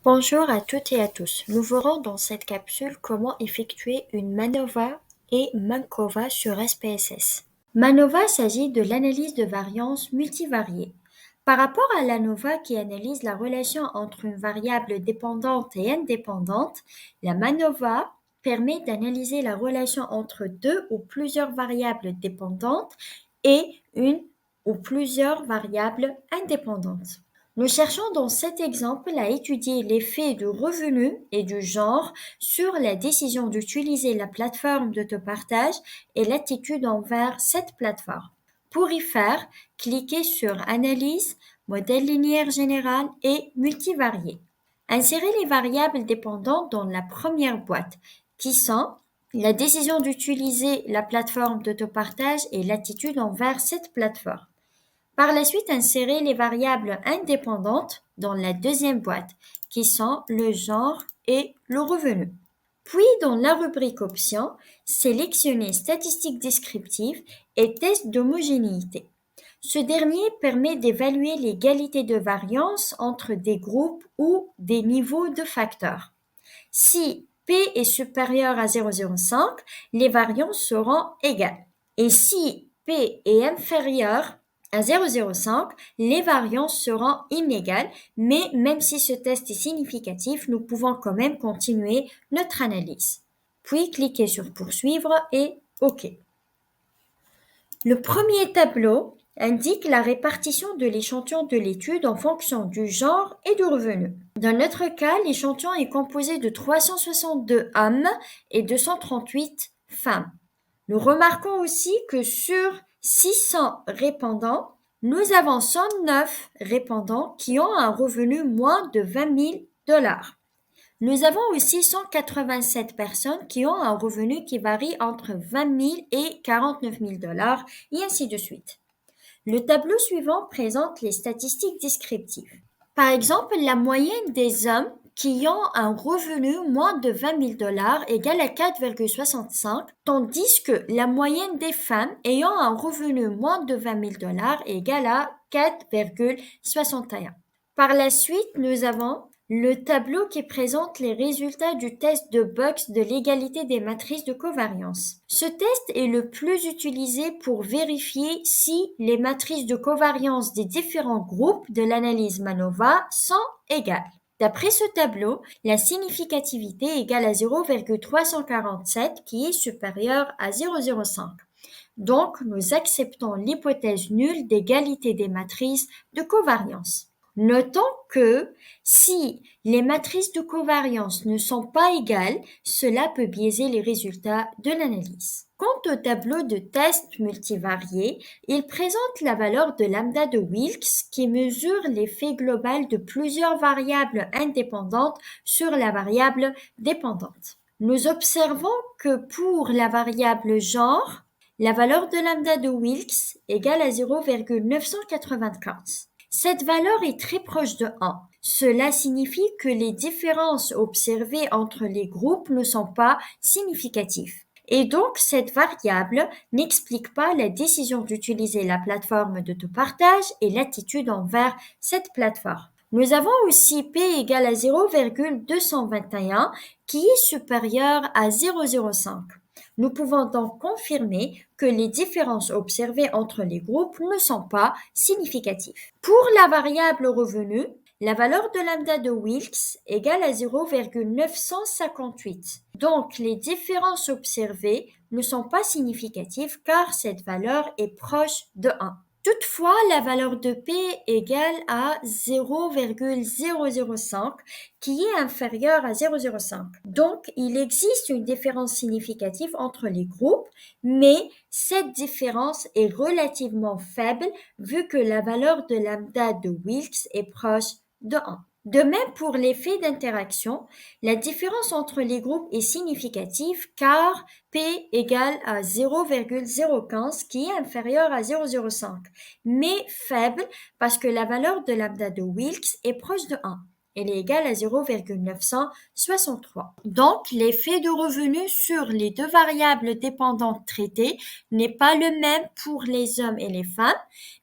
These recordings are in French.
Bonjour à toutes et à tous. Nous verrons dans cette capsule comment effectuer une MANOVA et MANCOVA sur SPSS. MANOVA s'agit de l'analyse de variance multivariée. Par rapport à l'ANOVA qui analyse la relation entre une variable dépendante et indépendante, la MANOVA permet d'analyser la relation entre deux ou plusieurs variables dépendantes et une ou plusieurs variables indépendantes. Nous cherchons dans cet exemple à étudier l'effet du revenu et du genre sur la décision d'utiliser la plateforme d'autopartage et l'attitude envers cette plateforme. Pour y faire, cliquez sur Analyse, Modèle linéaire général et Multivarié. Insérez les variables dépendantes dans la première boîte, qui sont la décision d'utiliser la plateforme d'autopartage et l'attitude envers cette plateforme. Par la suite, insérez les variables indépendantes dans la deuxième boîte, qui sont le genre et le revenu. Puis, dans la rubrique Options, sélectionnez Statistiques descriptives et Test d'homogénéité. Ce dernier permet d'évaluer l'égalité de variance entre des groupes ou des niveaux de facteurs. Si P est supérieur à 0,05, les variances seront égales. Et si P est inférieur à 0,05, les variances seront inégales, mais même si ce test est significatif, nous pouvons quand même continuer notre analyse. Puis cliquez sur Poursuivre et OK. Le premier tableau indique la répartition de l'échantillon de l'étude en fonction du genre et du revenu. Dans notre cas, l'échantillon est composé de 362 hommes et 238 femmes. Nous remarquons aussi que sur 600 répondants, nous avons 109 répondants qui ont un revenu moins de 20 000 dollars. Nous avons aussi 187 personnes qui ont un revenu qui varie entre 20 000 et 49 000 dollars et ainsi de suite. Le tableau suivant présente les statistiques descriptives. Par exemple, la moyenne des hommes qui ont un revenu moins de 20 000 dollars égale à 4,65, tandis que la moyenne des femmes ayant un revenu moins de 20 000 dollars égale à 4,61. Par la suite, nous avons le tableau qui présente les résultats du test de Box de l'égalité des matrices de covariance. Ce test est le plus utilisé pour vérifier si les matrices de covariance des différents groupes de l'analyse MANOVA sont égales. D'après ce tableau, la significativité est égale à 0,347 qui est supérieure à 0,05. Donc, nous acceptons l'hypothèse nulle d'égalité des matrices de covariance. Notons que si les matrices de covariance ne sont pas égales, cela peut biaiser les résultats de l'analyse. Quant au tableau de test multivarié, il présente la valeur de lambda de Wilks qui mesure l'effet global de plusieurs variables indépendantes sur la variable dépendante. Nous observons que pour la variable genre, la valeur de lambda de Wilks égale à 0,995. Cette valeur est très proche de 1. Cela signifie que les différences observées entre les groupes ne sont pas significatives. Et donc, cette variable n'explique pas la décision d'utiliser la plateforme d'autopartage et l'attitude envers cette plateforme. Nous avons aussi P égale à 0,221 qui est supérieur à 0,05. Nous pouvons donc confirmer que les différences observées entre les groupes ne sont pas significatives. Pour la variable revenu, la valeur de lambda de Wilks égale à 0,958. Donc, les différences observées ne sont pas significatives car cette valeur est proche de 1. Toutefois, la valeur de P égale à 0,005 qui est inférieure à 0,05. Donc, il existe une différence significative entre les groupes, mais cette différence est relativement faible vu que la valeur de lambda de Wilks est proche de 1. De même pour l'effet d'interaction, la différence entre les groupes est significative car P égale à 0,015 qui est inférieur à 0,05, mais faible parce que la valeur de lambda de Wilks est proche de 1. Elle est égale à 0,963. Donc, l'effet de revenu sur les deux variables dépendantes traitées n'est pas le même pour les hommes et les femmes,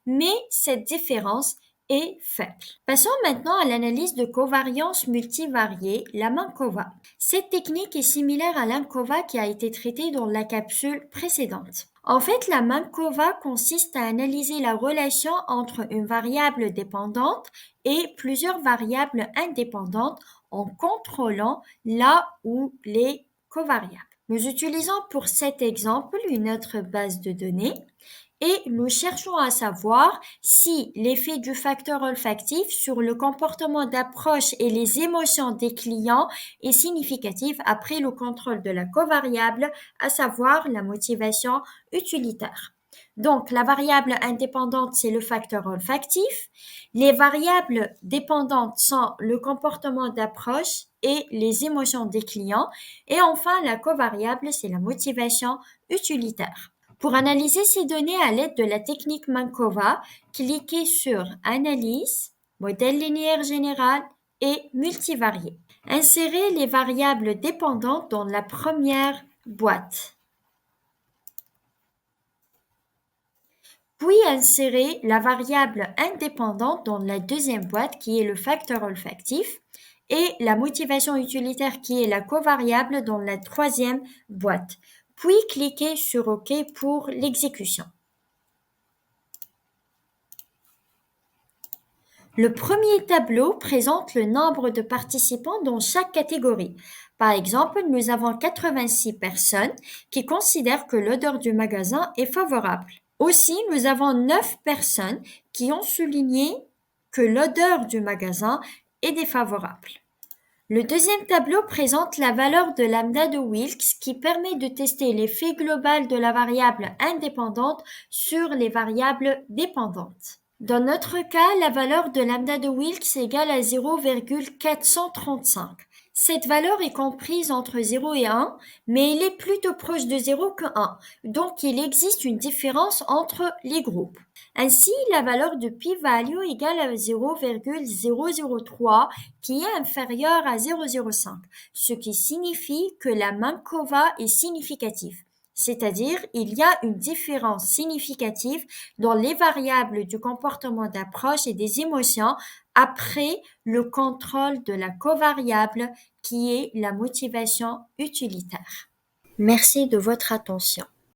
mais cette différence est faible. Passons maintenant à l'analyse de covariance multivariée, la MANCOVA. Cette technique est similaire à l'ANCOVA qui a été traitée dans la capsule précédente. En fait, la MANCOVA consiste à analyser la relation entre une variable dépendante et plusieurs variables indépendantes en contrôlant la ou les covariables. Nous utilisons pour cet exemple une autre base de données et nous cherchons à savoir si l'effet du facteur olfactif sur le comportement d'approche et les émotions des clients est significatif après le contrôle de la covariable, à savoir la motivation utilitaire. Donc, la variable indépendante, c'est le facteur olfactif. Les variables dépendantes sont le comportement d'approche et les émotions des clients. Et enfin, la covariable, c'est la motivation utilitaire. Pour analyser ces données à l'aide de la technique Mankova, cliquez sur Analyse, Modèle linéaire général et Multivarié. Insérez les variables dépendantes dans la première boîte. Puis insérez la variable indépendante dans la deuxième boîte qui est le facteur olfactif et la motivation utilitaire qui est la covariable dans la troisième boîte. Puis cliquez sur OK pour l'exécution. Le premier tableau présente le nombre de participants dans chaque catégorie. Par exemple, nous avons 86 personnes qui considèrent que l'odeur du magasin est favorable. Aussi, nous avons 9 personnes qui ont souligné que l'odeur du magasin est défavorable. Le deuxième tableau présente la valeur de lambda de Wilks qui permet de tester l'effet global de la variable indépendante sur les variables dépendantes. Dans notre cas, la valeur de lambda de Wilks est égale à 0,435. Cette valeur est comprise entre 0 et 1, mais elle est plutôt proche de 0 que 1, donc il existe une différence entre les groupes. Ainsi, la valeur de p-value est égale à 0,003 qui est inférieure à 0,05, ce qui signifie que la Mankova est significative. C'est-à-dire, il y a une différence significative dans les variables du comportement d'approche et des émotions après le contrôle de la covariable qui est la motivation utilitaire. Merci de votre attention.